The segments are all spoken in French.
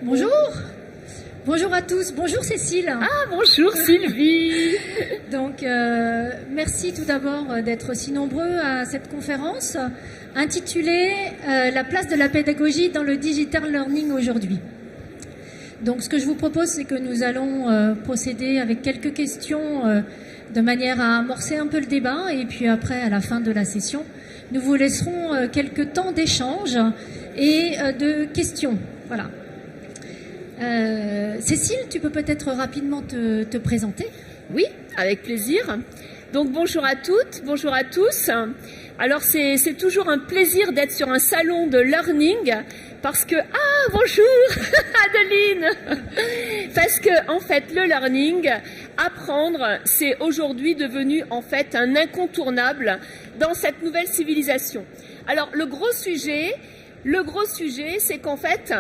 Bonjour. Bonjour à tous. Bonjour Cécile. Ah, bonjour Sylvie. Donc, merci tout d'abord d'être si nombreux à cette conférence intitulée La place de la pédagogie dans le digital learning aujourd'hui. Donc, ce que je vous propose, c'est que nous allons procéder avec quelques questions de manière à amorcer un peu le débat. Et puis après, à la fin de la session, nous vous laisserons quelques temps d'échange et de questions. Voilà. Cécile, tu peux peut-être rapidement te présenter? Oui, avec plaisir. Donc bonjour à toutes, bonjour à tous. Alors c'est toujours un plaisir d'être sur un salon de learning parce que... Ah, bonjour Adeline. Parce que en fait le learning, apprendre, c'est aujourd'hui devenu en fait un incontournable dans cette nouvelle civilisation. Alors le gros sujet, c'est qu'en fait,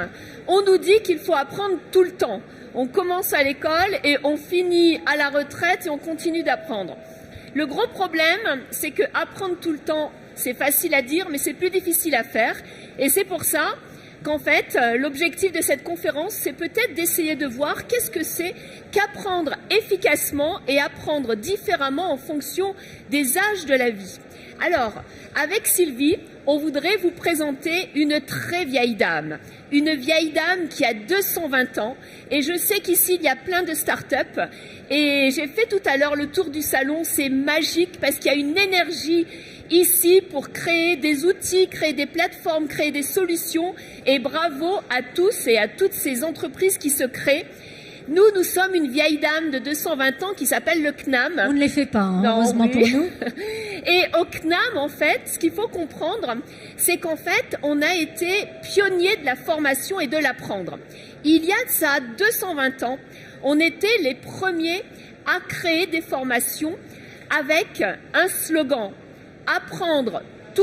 on nous dit qu'il faut apprendre tout le temps. On commence à l'école et on finit à la retraite et on continue d'apprendre. Le gros problème, c'est que apprendre tout le temps, c'est facile à dire, mais c'est plus difficile à faire. Et c'est pour ça qu'en fait, l'objectif de cette conférence, c'est peut-être d'essayer de voir qu'est-ce que c'est qu'apprendre efficacement et apprendre différemment en fonction des âges de la vie. Alors, avec Sylvie, on voudrait vous présenter une très vieille dame qui a 220 ans. Et je sais qu'ici, il y a plein de start-up. Et j'ai fait tout à l'heure le tour du salon. C'est magique parce qu'il y a une énergie ici pour créer des outils, créer des plateformes, créer des solutions. Et bravo à tous et à toutes ces entreprises qui se créent. Nous sommes une vieille dame de 220 ans qui s'appelle le CNAM. On ne les fait pas, hein, non, heureusement pour nous. Et au CNAM, en fait, ce qu'il faut comprendre, c'est qu'en fait, on a été pionniers de la formation et de l'apprendre. Il y a de ça 220 ans, on était les premiers à créer des formations avec un slogan « Apprendre tout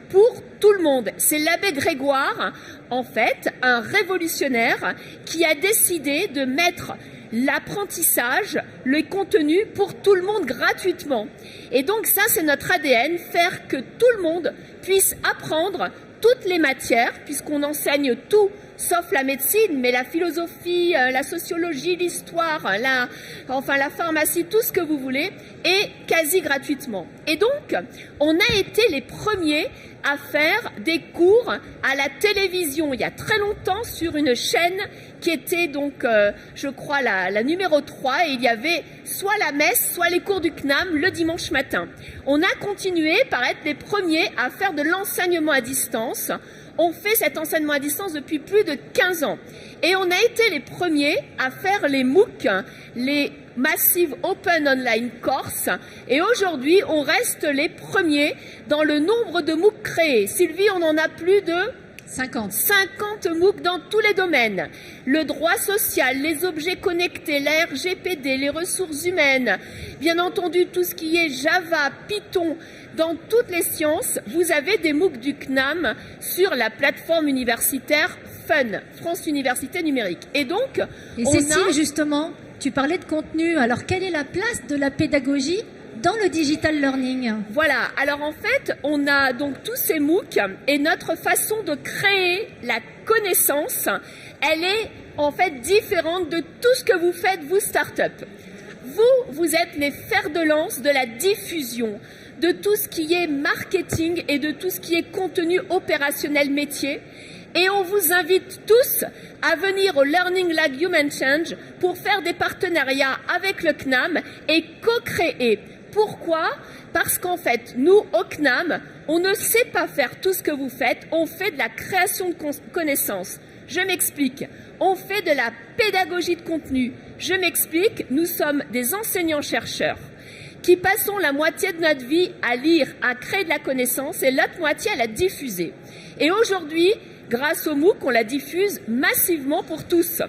pour tout le monde ». C'est l'abbé Grégoire, en fait, un révolutionnaire qui a décidé de mettre l'apprentissage, le contenu pour tout le monde gratuitement. Et donc ça, c'est notre ADN, faire que tout le monde puisse apprendre toutes les matières, puisqu'on enseigne tout, sauf la médecine, mais la philosophie, la sociologie, l'histoire, la pharmacie, tout ce que vous voulez, et quasi gratuitement. Et donc, on a été les premiers à faire des cours à la télévision il y a très longtemps sur une chaîne qui était donc, je crois, la numéro 3, et il y avait soit la messe, soit les cours du CNAM le dimanche matin. On a continué par être les premiers à faire de l'enseignement à distance. On fait cet enseignement à distance depuis plus de 15 ans. Et on a été les premiers à faire les MOOC, les Massive Open Online Course. Et aujourd'hui, on reste les premiers dans le nombre de MOOC créés. Sylvie, on en a plus de 50 MOOC dans tous les domaines. Le droit social, les objets connectés, la RGPD, les ressources humaines, bien entendu tout ce qui est Java, Python, dans toutes les sciences, vous avez des MOOC du CNAM sur la plateforme universitaire FUN, France Université Numérique. Et donc, Cécile, justement, tu parlais de contenu. Alors, quelle est la place de la pédagogie dans le digital learning? Voilà, alors en fait, on a donc tous ces MOOC et notre façon de créer la connaissance, elle est en fait différente de tout ce que vous faites, vous, start-up. Vous êtes les fers de lance de la diffusion, de tout ce qui est marketing et de tout ce qui est contenu opérationnel métier. Et on vous invite tous à venir au Learning Like Human Change pour faire des partenariats avec le CNAM et co-créer. Pourquoi? Parce qu'en fait, nous, au CNAM, on ne sait pas faire tout ce que vous faites, on fait de la création de connaissances. Je m'explique. On fait de la pédagogie de contenu. Je m'explique. Nous sommes des enseignants-chercheurs qui passons la moitié de notre vie à lire, à créer de la connaissance et l'autre moitié à la diffuser. Et aujourd'hui, grâce au MOOC, on la diffuse massivement pour tous.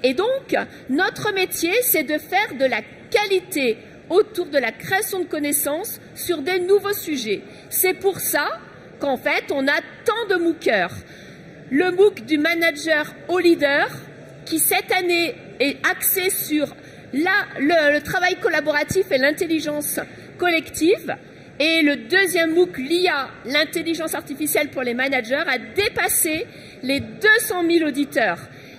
Et donc, notre métier, c'est de faire de la qualité autour de la création de connaissances sur des nouveaux sujets. C'est pour ça qu'en fait, on a tant de MOOCers. Le MOOC du manager au leader, qui cette année est axé sur le travail collaboratif et l'intelligence collective. Et le deuxième MOOC, l'IA, l'intelligence artificielle pour les managers, a dépassé les 200 000 auditeurs.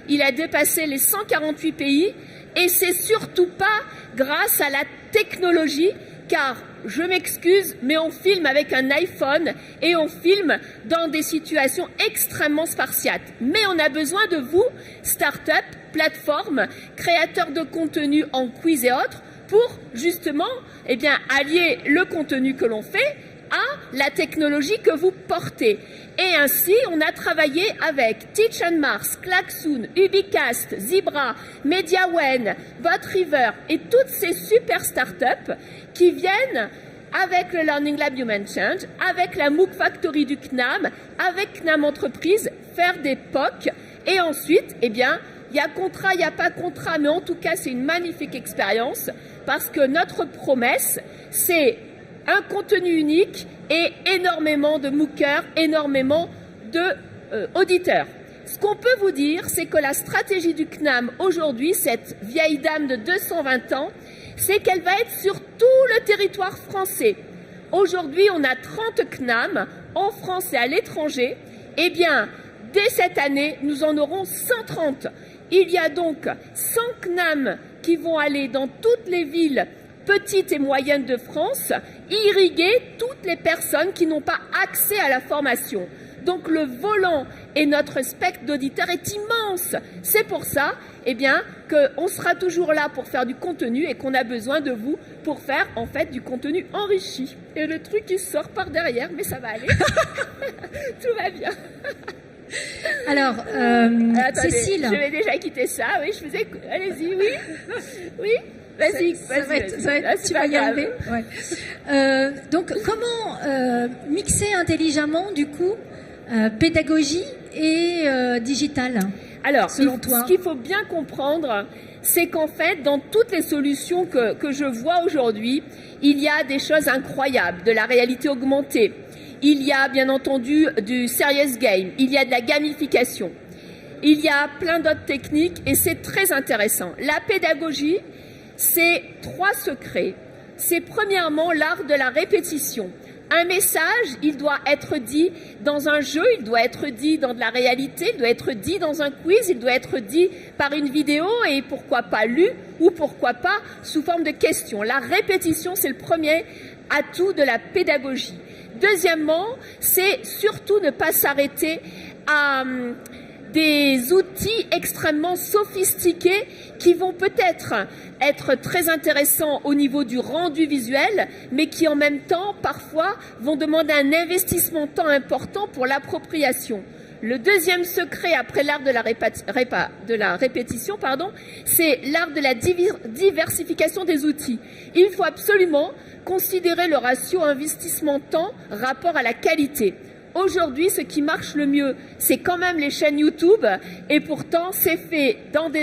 il a dépassé les 148 pays et c'est surtout pas grâce à la technologie, car je m'excuse, mais on filme avec un iPhone et on filme dans des situations extrêmement spartiates. Mais on a besoin de vous, start-up, plateformes, créateurs de contenu en quiz et autres, pour justement allier le contenu que l'on fait à la technologie que vous portez. Et ainsi, on a travaillé avec Teach and Mars, Klaxoon, Ubicast, Zebra, MediaWen, BotRiver et toutes ces super startups qui viennent avec le Learning Lab Human Change, avec la MOOC Factory du CNAM, avec CNAM Entreprise, faire des POC. Et ensuite, il y a contrat, il n'y a pas contrat, mais en tout cas, c'est une magnifique expérience parce que notre promesse, c'est un contenu unique et énormément de MOOCers, énormément d'auditeurs. Ce qu'on peut vous dire, c'est que la stratégie du CNAM aujourd'hui, cette vieille dame de 220 ans, c'est qu'elle va être sur tout le territoire français. Aujourd'hui, on a 30 CNAM en France et à l'étranger. Eh bien, dès cette année, nous en aurons 130. Il y a donc 100 CNAM qui vont aller dans toutes les villes petites et moyennes de France, irriguer toutes les personnes qui n'ont pas accès à la formation. Donc le volant et notre spectre d'auditeurs est immense. C'est pour ça qu'on sera toujours là pour faire du contenu et qu'on a besoin de vous pour faire en fait du contenu enrichi. Et le truc qui sort par derrière, mais ça va aller. Tout va bien. Alors, attendez, Cécile. Je vais déjà quitter ça. Oui, je faisais. Allez-y, oui. Oui. Vas-y, tu vas y arriver. Ouais. Donc, comment mixer intelligemment, du coup, pédagogie et digital, alors, selon toi? Ce qu'il faut bien comprendre, c'est qu'en fait, dans toutes les solutions que je vois aujourd'hui, il y a des choses incroyables, de la réalité augmentée. Il y a, bien entendu, du serious game. Il y a de la gamification. Il y a plein d'autres techniques et c'est très intéressant. La pédagogie, c'est 3 secrets. C'est premièrement l'art de la répétition. Un message, il doit être dit dans un jeu, il doit être dit dans de la réalité, il doit être dit dans un quiz, il doit être dit par une vidéo et pourquoi pas lu ou pourquoi pas sous forme de questions. La répétition, c'est le premier atout de la pédagogie. Deuxièmement, c'est surtout ne pas s'arrêter à des outils extrêmement sophistiqués qui vont peut-être être très intéressants au niveau du rendu visuel, mais qui en même temps, parfois, vont demander un investissement de temps important pour l'appropriation. Le deuxième secret, après l'art de la répétition, c'est l'art de la diversification des outils. Il faut absolument considérer le ratio investissement-temps rapport à la qualité. Aujourd'hui, ce qui marche le mieux, c'est quand même les chaînes YouTube et pourtant, c'est fait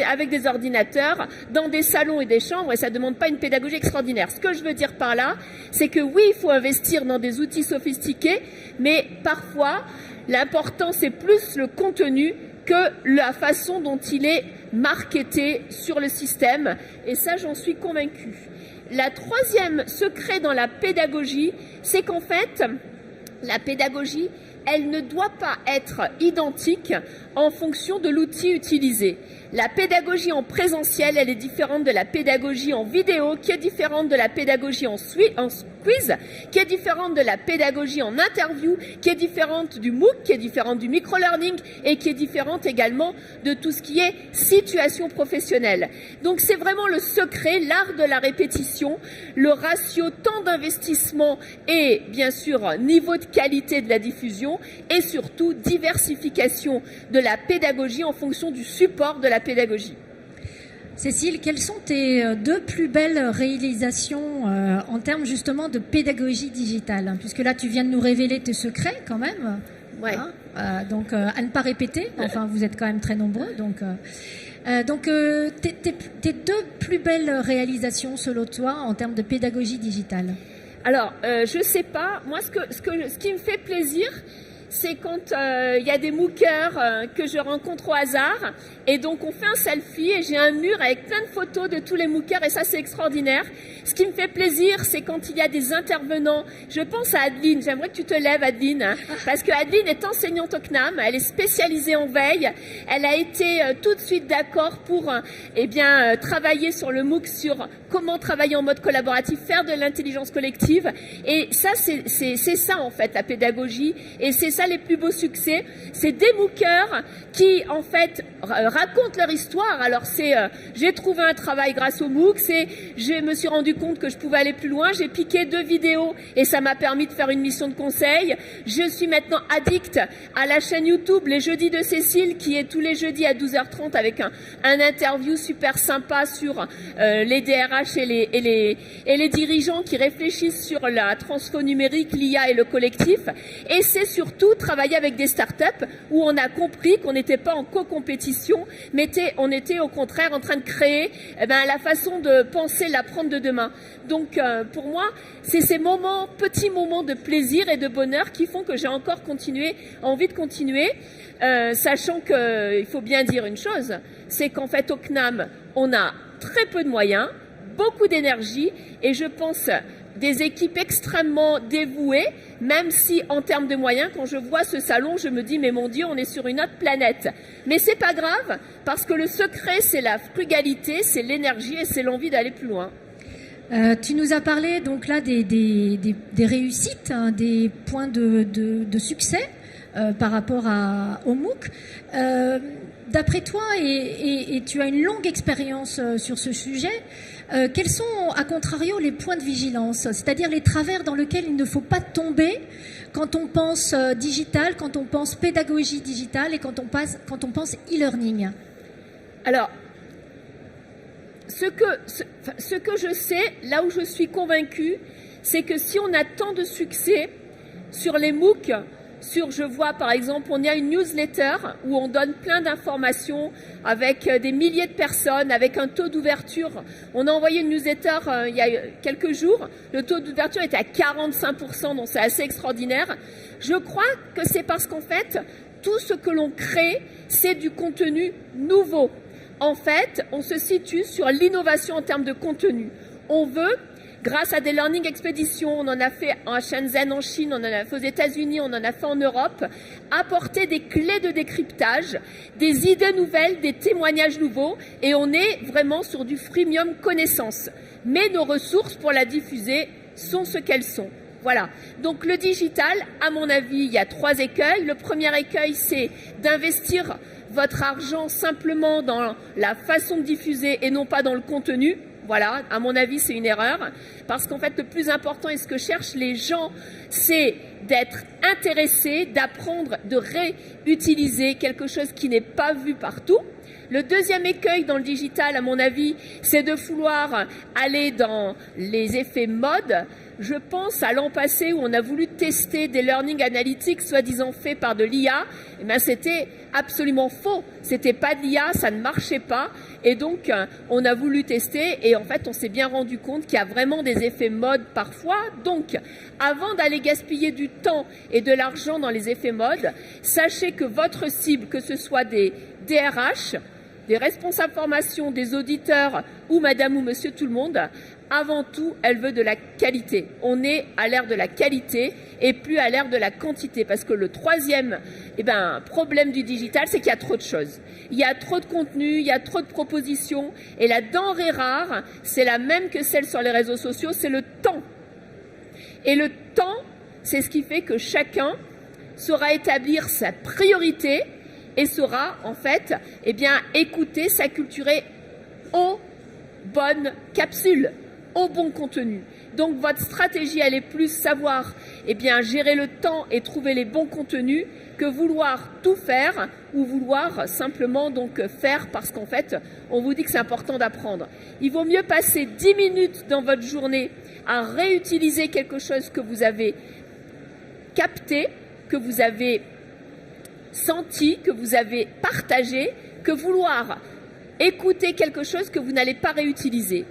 avec des ordinateurs, dans des salons et des chambres et ça ne demande pas une pédagogie extraordinaire. Ce que je veux dire par là, c'est que oui, il faut investir dans des outils sophistiqués, mais parfois, l'important, c'est plus le contenu que la façon dont il est marketé sur le système et ça, j'en suis convaincue. La troisième secret dans la pédagogie, c'est qu'en fait, la pédagogie, elle ne doit pas être identique en fonction de l'outil utilisé. La pédagogie en présentiel, elle est différente de la pédagogie en vidéo, qui est différente de la pédagogie en quiz, qui est différente de la pédagogie en interview, qui est différente du MOOC, qui est différente du micro-learning et qui est différente également de tout ce qui est situation professionnelle. Donc c'est vraiment le secret, l'art de la répétition, le ratio temps d'investissement et bien sûr niveau de qualité de la diffusion et surtout diversification de la pédagogie en fonction du support de la pédagogie. Cécile, quelles sont tes 2 plus belles réalisations en termes justement de pédagogie digitale? Puisque là, tu viens de nous révéler tes secrets quand même. Ouais. Donc, à ne pas répéter. Enfin, vous êtes quand même très nombreux. Donc, tes 2 plus belles réalisations selon toi en termes de pédagogie digitale? Alors, je sais pas. Moi, ce qui me fait plaisir, c'est quand il y a des MOOCers que je rencontre au hasard, et donc on fait un selfie et j'ai un mur avec plein de photos de tous les MOOCers, et ça c'est extraordinaire. Ce qui me fait plaisir, c'est quand il y a des intervenants. Je pense à Adeline, j'aimerais que tu te lèves Adeline, parce que Adeline est enseignante au CNAM, elle est spécialisée en veille, elle a été tout de suite d'accord pour travailler sur le MOOC, sur comment travailler en mode collaboratif, faire de l'intelligence collective, et ça c'est ça en fait la pédagogie, et c'est ça les plus beaux succès, c'est des MOOCers qui en fait racontent leur histoire. Alors c'est j'ai trouvé un travail grâce au MOOC, c'est je me suis rendu compte que je pouvais aller plus loin, j'ai piqué 2 vidéos et ça m'a permis de faire une mission de conseil, je suis maintenant addict à la chaîne YouTube Les Jeudis de Cécile, qui est tous les jeudis à 12h30 avec un interview super sympa sur les DRH et les dirigeants qui réfléchissent sur la transfo numérique, l'IA et le collectif. Et c'est surtout travailler avec des startups où on a compris qu'on n'était pas en co-compétition, mais on était au contraire en train de créer la façon de penser l'apprendre de demain. Donc pour moi, c'est ces petits moments de plaisir et de bonheur qui font que j'ai encore envie de continuer, sachant qu'il faut bien dire une chose, c'est qu'en fait au CNAM, on a très peu de moyens, beaucoup d'énergie, et je pense des équipes extrêmement dévouées, même si en termes de moyens, quand je vois ce salon, je me dis mais mon Dieu, on est sur une autre planète. Mais c'est pas grave, parce que le secret c'est la frugalité, c'est l'énergie et c'est l'envie d'aller plus loin. Tu nous as parlé donc là des réussites, hein, des points de succès par rapport au MOOC. D'après toi, et tu as une longue expérience sur ce sujet, quels sont, à contrario, les points de vigilance, c'est-à-dire les travers dans lesquels il ne faut pas tomber quand on pense digital, quand on pense pédagogie digitale et quand on pense e-learning? Alors, ce que je sais, là où je suis convaincue, c'est que si on a tant de succès sur les MOOC, je vois par exemple, on a une newsletter où on donne plein d'informations avec des milliers de personnes, avec un taux d'ouverture. On a envoyé une newsletter il y a quelques jours, le taux d'ouverture était à 45%, donc c'est assez extraordinaire. Je crois que c'est parce qu'en fait, tout ce que l'on crée, c'est du contenu nouveau. En fait, on se situe sur l'innovation en termes de contenu. On veut, grâce à des learning expéditions, on en a fait à Shenzhen en Chine, on en a fait aux États-Unis, on en a fait en Europe, apporter des clés de décryptage, des idées nouvelles, des témoignages nouveaux, et on est vraiment sur du freemium connaissance. Mais nos ressources pour la diffuser sont ce qu'elles sont. Voilà. Donc le digital, à mon avis, il y a 3 écueils. Le premier écueil, c'est d'investir votre argent simplement dans la façon de diffuser et non pas dans le contenu. Voilà, à mon avis, c'est une erreur. Parce qu'en fait, le plus important et ce que cherchent les gens, c'est d'être intéressés, d'apprendre, de réutiliser quelque chose qui n'est pas vu partout. Le deuxième écueil dans le digital, à mon avis, c'est de vouloir aller dans les effets mode. Je pense à l'an passé où on a voulu tester des learning analytics soi-disant faits par de l'IA. Eh bien, c'était absolument faux. C'était pas de l'IA, ça ne marchait pas. Et donc, on a voulu tester et en fait, on s'est bien rendu compte qu'il y a vraiment des effets mode parfois. Donc, avant d'aller gaspiller du temps et de l'argent dans les effets mode, sachez que votre cible, que ce soit des DRH, des responsables formation, des auditeurs ou madame ou monsieur tout le monde, avant tout, elle veut de la qualité. On est à l'ère de la qualité et plus à l'ère de la quantité. Parce que le troisième problème du digital, c'est qu'il y a trop de choses. Il y a trop de contenu, il y a trop de propositions. Et la denrée rare, c'est la même que celle sur les réseaux sociaux, c'est le temps. Et le temps, c'est ce qui fait que chacun saura établir sa priorité et saura, en fait, écouter, s'acculturer aux bonnes capsules, au bon contenu. Donc votre stratégie, elle est plus savoir gérer le temps et trouver les bons contenus que vouloir tout faire ou vouloir simplement faire parce qu'en fait, on vous dit que c'est important d'apprendre. Il vaut mieux passer 10 minutes dans votre journée à réutiliser quelque chose que vous avez capté, que vous avez senti, que vous avez partagé, que vouloir écouter quelque chose que vous n'allez pas réutiliser.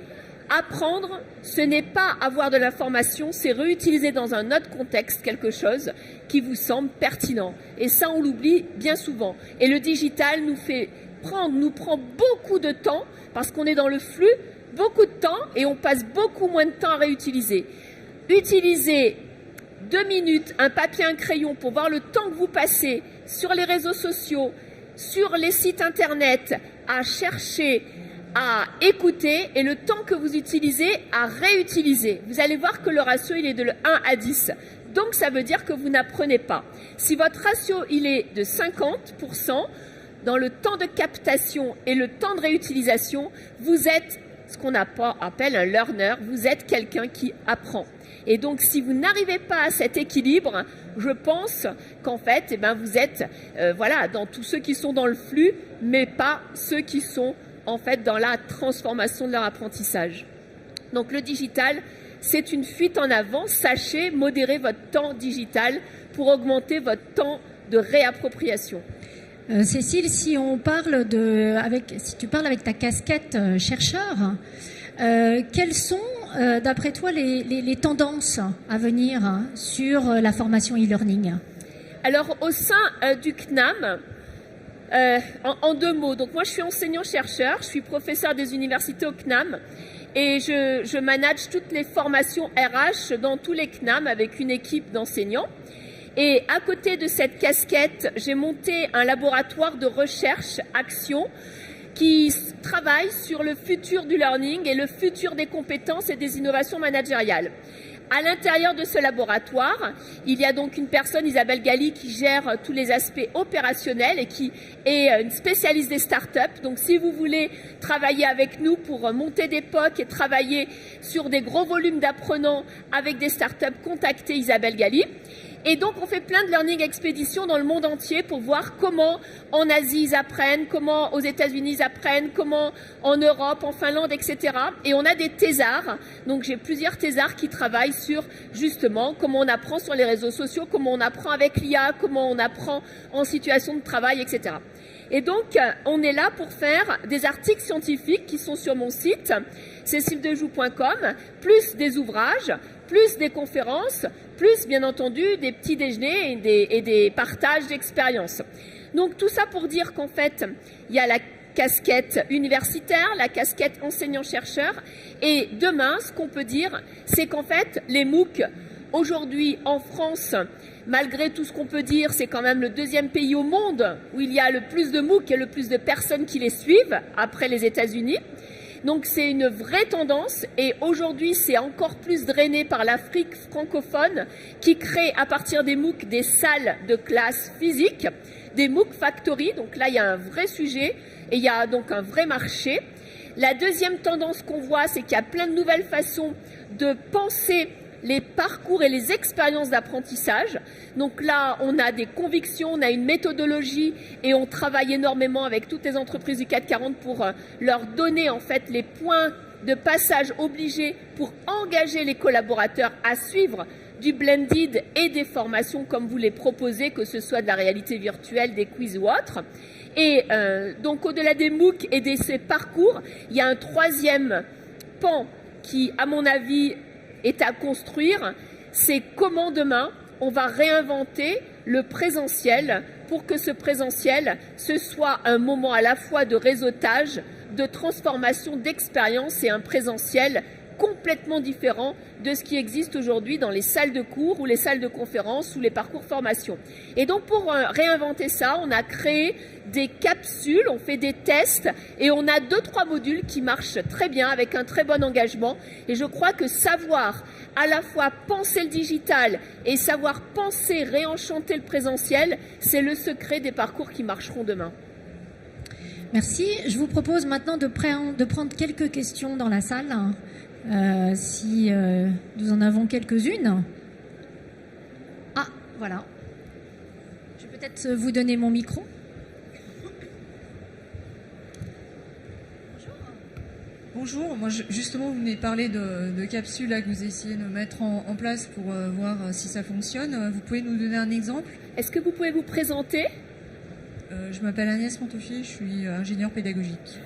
Apprendre, ce n'est pas avoir de l'information, c'est réutiliser dans un autre contexte quelque chose qui vous semble pertinent. Et ça, on l'oublie bien souvent. Et le digital nous prend beaucoup de temps parce qu'on est dans le flux, beaucoup de temps, et on passe beaucoup moins de temps à réutiliser. Utilisez 2 minutes, un papier, un crayon pour voir le temps que vous passez sur les réseaux sociaux, sur les sites internet, à chercher, à écouter, et le temps que vous utilisez à réutiliser. Vous allez voir que le ratio, il est de 1 à 10. Donc, ça veut dire que vous n'apprenez pas. Si votre ratio, il est de 50%, dans le temps de captation et le temps de réutilisation, vous êtes ce qu'on appelle un learner, vous êtes quelqu'un qui apprend. Et donc, si vous n'arrivez pas à cet équilibre, je pense qu'en fait, vous êtes dans tous ceux qui sont dans le flux, mais pas ceux qui sont en fait dans la transformation de leur apprentissage. Donc, le digital, c'est une fuite en avant. Sachez modérer votre temps digital pour augmenter votre temps de réappropriation. Cécile, si tu parles avec ta casquette chercheur, quelles sont, d'après toi, les tendances à venir sur la formation e-learning? Alors, au sein du CNAM, en 2 mots, donc moi je suis enseignant-chercheur, je suis professeur des universités au CNAM et je manage toutes les formations RH dans tous les CNAM avec une équipe d'enseignants. Et à côté de cette casquette, j'ai monté un laboratoire de recherche action qui travaille sur le futur du learning et le futur des compétences et des innovations managériales. À l'intérieur de ce laboratoire, il y a donc une personne, Isabelle Galli, qui gère tous les aspects opérationnels et qui est une spécialiste des startups. Donc, si vous voulez travailler avec nous pour monter des POC et travailler sur des gros volumes d'apprenants avec des startups, contactez Isabelle Galli. Et donc, on fait plein de learning expéditions dans le monde entier pour voir comment en Asie ils apprennent, comment aux États-Unis ils apprennent, comment en Europe, en Finlande, etc. Et on a des thésards. Donc, j'ai plusieurs thésards qui travaillent sur justement comment on apprend sur les réseaux sociaux, comment on apprend avec l'IA, comment on apprend en situation de travail, etc. Et donc, on est là pour faire des articles scientifiques qui sont sur mon site, ceciledejoux.com, plus des ouvrages, plus des conférences, plus, bien entendu, des petits déjeuners et des partages d'expériences. Donc, tout ça pour dire qu'en fait, il y a la casquette universitaire, la casquette enseignant-chercheur. Et demain, ce qu'on peut dire, c'est qu'en fait, les MOOC, aujourd'hui, en France, malgré tout ce qu'on peut dire, c'est quand même le 2e pays au monde où il y a le plus de MOOC et le plus de personnes qui les suivent, après les États-Unis. Donc c'est une vraie tendance et aujourd'hui c'est encore plus drainé par l'Afrique francophone qui crée à partir des MOOC des salles de classe physiques, des MOOC Factory. Donc là il y a un vrai sujet et il y a donc un vrai marché. La deuxième tendance qu'on voit, c'est qu'il y a plein de nouvelles façons de penser les parcours et les expériences d'apprentissage. Donc là, on a des convictions, on a une méthodologie et on travaille énormément avec toutes les entreprises du CAC 40 pour leur donner en fait les points de passage obligés pour engager les collaborateurs à suivre du blended et des formations comme vous les proposez, que ce soit de la réalité virtuelle, des quiz ou autres. Et donc au-delà des MOOC et de ces parcours, il y a un 3e pan qui, à mon avis, est à construire, c'est comment demain on va réinventer le présentiel pour que ce présentiel, ce soit un moment à la fois de réseautage, de transformation d'expérience et un présentiel complètement différent de ce qui existe aujourd'hui dans les salles de cours ou les salles de conférences ou les parcours formation. Et donc pour réinventer ça, on a créé des capsules, on fait des tests et on a 2-3 modules qui marchent très bien avec un très bon engagement. Et je crois que savoir à la fois penser le digital et savoir penser, réenchanter le présentiel, c'est le secret des parcours qui marcheront demain. Merci. Je vous propose maintenant de prendre quelques questions dans la salle. Si nous en avons quelques-unes. Ah, voilà. Je vais peut-être vous donner mon micro. Bonjour, moi justement vous venez parler de capsules là, que vous essayez de mettre en place pour voir si ça fonctionne. Vous pouvez nous donner un exemple? Est-ce que vous pouvez vous présenter? Je m'appelle Agnès Montoffier, je suis ingénieure pédagogique.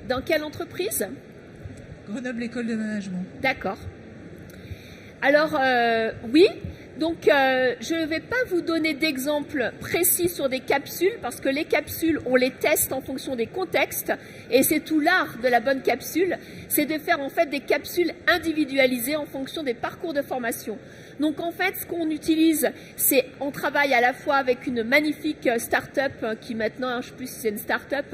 Dans quelle entreprise? Grenoble École de Management. D'accord. Alors, oui. Donc, je ne vais pas vous donner d'exemples précis sur des capsules parce que les capsules, on les teste en fonction des contextes et c'est tout l'art de la bonne capsule, c'est de faire en fait des capsules individualisées en fonction des parcours de formation. Donc, en fait, ce qu'on utilise, c'est on travaille à la fois avec une magnifique start-up qui maintenant, je ne sais plus si c'est une start-up,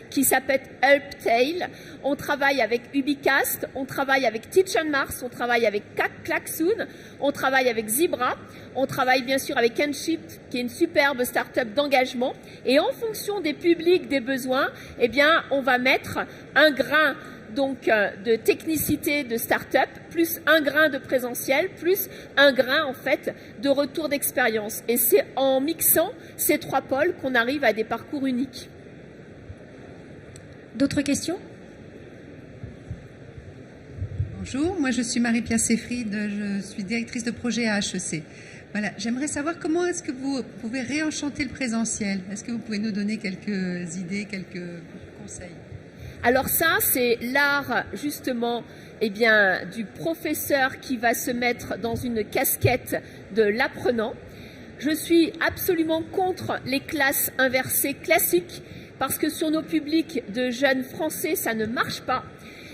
qui s'appelle Helptail. On travaille avec Ubicast, on travaille avec Teach on Mars, on travaille avec Klaxoon, on travaille avec Zebra. On travaille bien sûr avec Enshift, qui est une superbe start-up d'engagement. Et en fonction des publics, des besoins, eh bien, on va mettre un grain donc, de technicité de start-up, plus un grain de présentiel, plus un grain en fait de retour d'expérience. Et c'est en mixant ces trois pôles qu'on arrive à des parcours uniques. D'autres questions ? Bonjour, moi je suis Marie-Pierre Seyfried, je suis directrice de projet à HEC. Voilà, j'aimerais savoir comment est-ce que vous pouvez réenchanter le présentiel. Est-ce que vous pouvez nous donner quelques idées, quelques conseils ? Alors ça, c'est l'art justement du professeur qui va se mettre dans une casquette de l'apprenant. Je suis absolument contre les classes inversées classiques parce que sur nos publics de jeunes français, ça ne marche pas.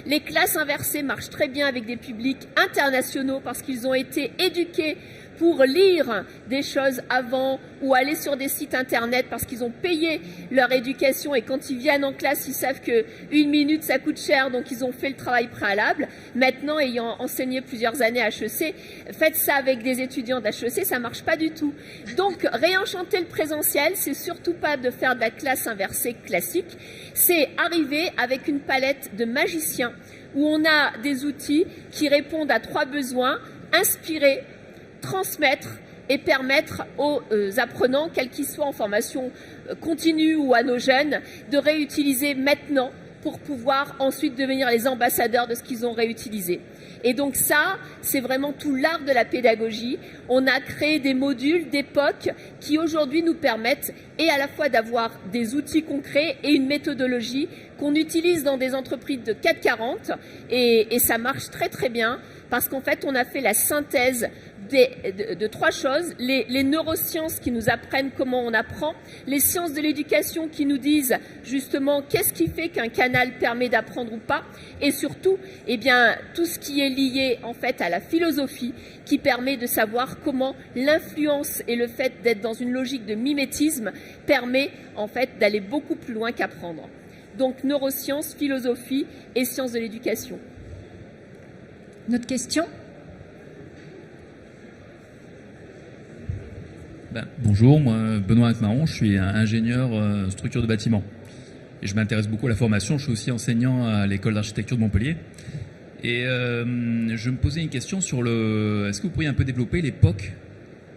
Les classes inversées marchent très bien avec des publics internationaux parce qu'ils ont été éduqués pour lire des choses avant ou aller sur des sites internet parce qu'ils ont payé leur éducation et quand ils viennent en classe, ils savent qu'une minute ça coûte cher, donc ils ont fait le travail préalable. Maintenant, ayant enseigné plusieurs années à HEC, faites ça avec des étudiants d'HEC, ça marche pas du tout. Donc, réenchanter le présentiel, c'est surtout pas de faire de la classe inversée classique, c'est arriver avec une palette de magiciens où on a des outils qui répondent à trois besoins: inspirer, transmettre et permettre aux apprenants, quels qu'ils soient en formation continue ou à nos jeunes, de réutiliser maintenant pour pouvoir ensuite devenir les ambassadeurs de ce qu'ils ont réutilisé. Et donc ça, c'est vraiment tout l'art de la pédagogie. On a créé des modules d'époque qui aujourd'hui nous permettent et à la fois d'avoir des outils concrets et une méthodologie qu'on utilise dans des entreprises de CAC 40 et ça marche très très bien parce qu'en fait on a fait la synthèse de trois choses: les neurosciences qui nous apprennent comment on apprend, les sciences de l'éducation qui nous disent justement qu'est-ce qui fait qu'un canal permet d'apprendre ou pas, et surtout tout ce qui est lié en fait à la philosophie qui permet de savoir comment l'influence et le fait d'être dans une logique de mimétisme permet en fait d'aller beaucoup plus loin qu'apprendre. Donc neurosciences, philosophie et sciences de l'éducation. Notre question ? Bonjour, moi Benoît Acmaron, je suis ingénieur structure de bâtiment. Et je m'intéresse beaucoup à la formation, je suis aussi enseignant à l'école d'architecture de Montpellier. Et je me posais une question sur est-ce que vous pourriez un peu développer les POC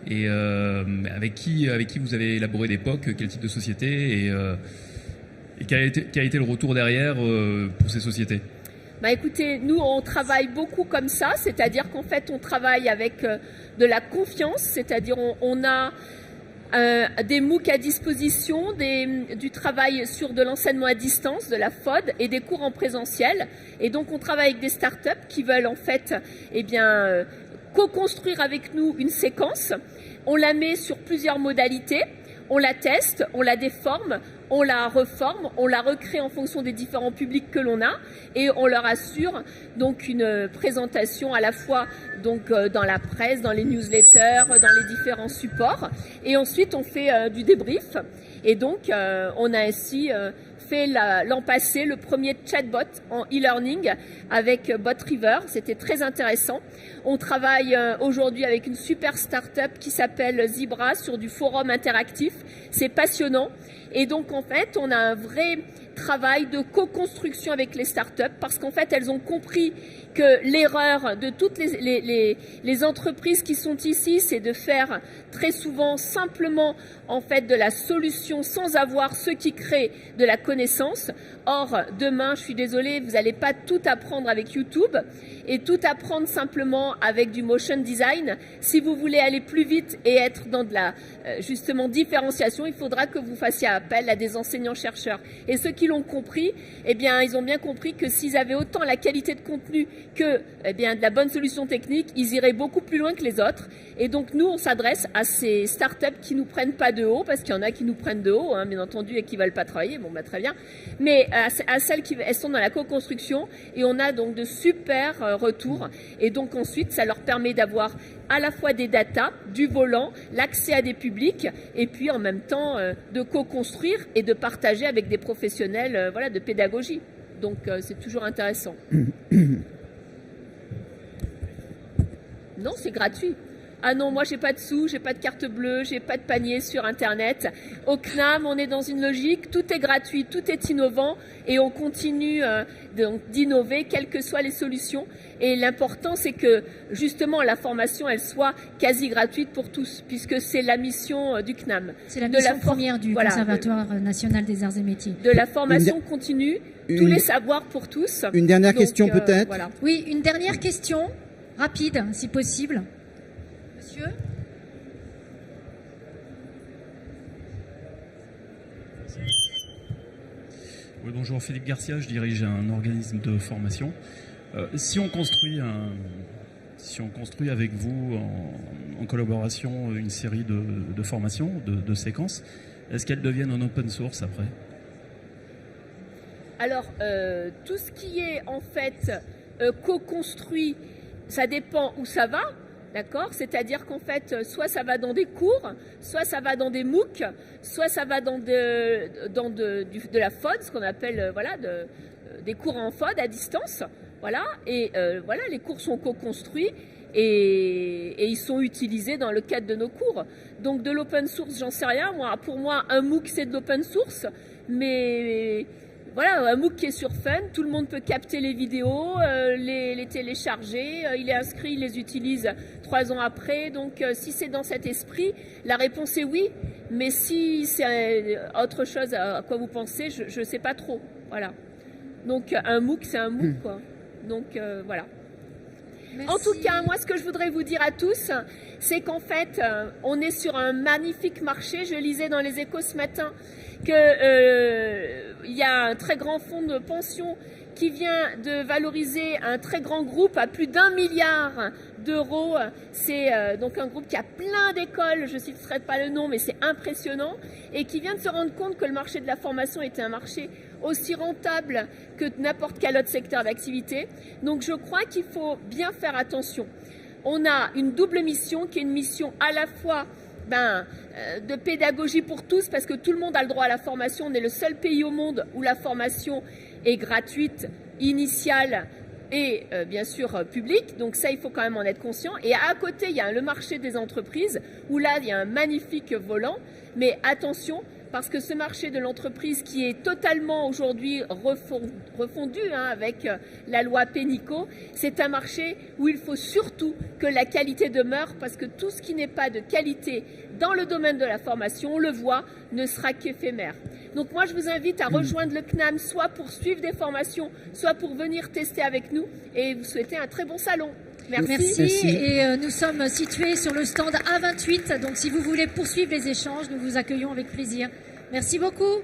et avec qui vous avez élaboré des POC, quel type de société et quel a été le retour derrière pour ces sociétés ? Écoutez, nous on travaille beaucoup comme ça, c'est-à-dire qu'en fait on travaille avec de la confiance, c'est-à-dire on a des MOOC à disposition, du travail sur de l'enseignement à distance, de la FOD et des cours en présentiel. Et donc on travaille avec des startups qui veulent en fait co-construire avec nous une séquence. On la met sur plusieurs modalités. On la teste, on la déforme, on la reforme, on la recrée en fonction des différents publics que l'on a et on leur assure donc une présentation à la fois donc dans la presse, dans les newsletters, dans les différents supports et ensuite on fait du débrief et donc on a ainsi fait l'an passé le premier chatbot en e-learning avec BotRiver, c'était très intéressant. On travaille aujourd'hui avec une super start-up qui s'appelle Zebra sur du forum interactif, c'est passionnant et donc en fait on a un vrai travail de co-construction avec les startups parce qu'en fait elles ont compris que l'erreur de toutes les entreprises qui sont ici, c'est de faire très souvent simplement en fait de la solution sans avoir ceux qui créent de la connaissance. Or, demain, je suis désolée, vous n'allez pas tout apprendre avec YouTube et tout apprendre simplement avec du motion design. Si vous voulez aller plus vite et être dans de la justement différenciation, il faudra que vous fassiez appel à des enseignants-chercheurs. Et ceux qui l'ont compris, eh bien, ils ont bien compris que s'ils avaient autant la qualité de contenu que de la bonne solution technique, ils iraient beaucoup plus loin que les autres. Et donc, nous, on s'adresse à ces startups qui nous prennent pas de haut, parce qu'il y en a qui nous prennent de haut, hein, bien entendu, et qui veulent pas travailler. Bon, bah, très bien. Mais à celles qui elles sont dans la co-construction, et on a donc de super retours. Et donc, ensuite, ça leur permet d'avoir à la fois des datas, du volant, l'accès à des publics, et puis en même temps de co-construire et de partager avec des professionnels de pédagogie. Donc c'est toujours intéressant. Non, c'est gratuit. Ah non, moi j'ai pas de sous, j'ai pas de carte bleue, j'ai pas de panier sur Internet. Au CNAM, on est dans une logique, tout est gratuit, tout est innovant et on continue d'innover, quelles que soient les solutions. Et l'important, c'est que justement la formation, elle soit quasi gratuite pour tous, puisque c'est la mission du CNAM. C'est la mission première du Conservatoire national des arts et métiers. De la formation continue, tous les savoirs pour tous. Une dernière question peut-être. Voilà. Oui, une dernière question, rapide si possible. Monsieur ? Oui, bonjour, Philippe Garcia, je dirige un organisme de formation. Si on construit avec vous en collaboration une série de formations, de séquences, est-ce qu'elles deviennent en open source après? Alors, tout ce qui est en fait co-construit, ça dépend où ça va. D'accord ? C'est-à-dire qu'en fait, soit ça va dans des cours, soit ça va dans des MOOC, soit ça va dans de la FOD, ce qu'on appelle des cours en FOD à distance. Voilà. Et les cours sont co-construits et ils sont utilisés dans le cadre de nos cours. Donc de l'open source, j'en sais rien. Pour moi, un MOOC, c'est de l'open source, mais... Voilà, un MOOC qui est sur Fun, tout le monde peut capter les vidéos, les télécharger, il est inscrit, il les utilise 3 ans après. Donc si c'est dans cet esprit, la réponse est oui. Mais si c'est autre chose à quoi vous pensez, je ne sais pas trop. Voilà. Donc un MOOC, c'est un MOOC, quoi. Donc voilà. Merci. En tout cas, moi, ce que je voudrais vous dire à tous, c'est qu'en fait, on est sur un magnifique marché. Je lisais dans les Échos ce matin qu'il y a un très grand fonds de pension qui vient de valoriser un très grand groupe à plus d'1 milliard d'euros. C'est donc un groupe qui a plein d'écoles, je ne citerai pas le nom, mais c'est impressionnant, et qui vient de se rendre compte que le marché de la formation était un marché aussi rentable que n'importe quel autre secteur d'activité. Donc je crois qu'il faut bien faire attention. On a une double mission qui est une mission à la fois de pédagogie pour tous, parce que tout le monde a le droit à la formation. On est le seul pays au monde où la formation est gratuite, initiale et bien sûr publique. Donc ça, il faut quand même en être conscient. Et à côté, il y a le marché des entreprises où là, il y a un magnifique volant. Mais attention, parce que ce marché de l'entreprise qui est totalement aujourd'hui refondu avec la loi Pénicaud, c'est un marché où il faut surtout que la qualité demeure, parce que tout ce qui n'est pas de qualité dans le domaine de la formation, on le voit, ne sera qu'éphémère. Donc moi, je vous invite à rejoindre le CNAM, soit pour suivre des formations, soit pour venir tester avec nous, et vous souhaiter un très bon salon. Merci. Et nous sommes situés sur le stand A28. Donc si vous voulez poursuivre les échanges, nous vous accueillons avec plaisir. Merci beaucoup.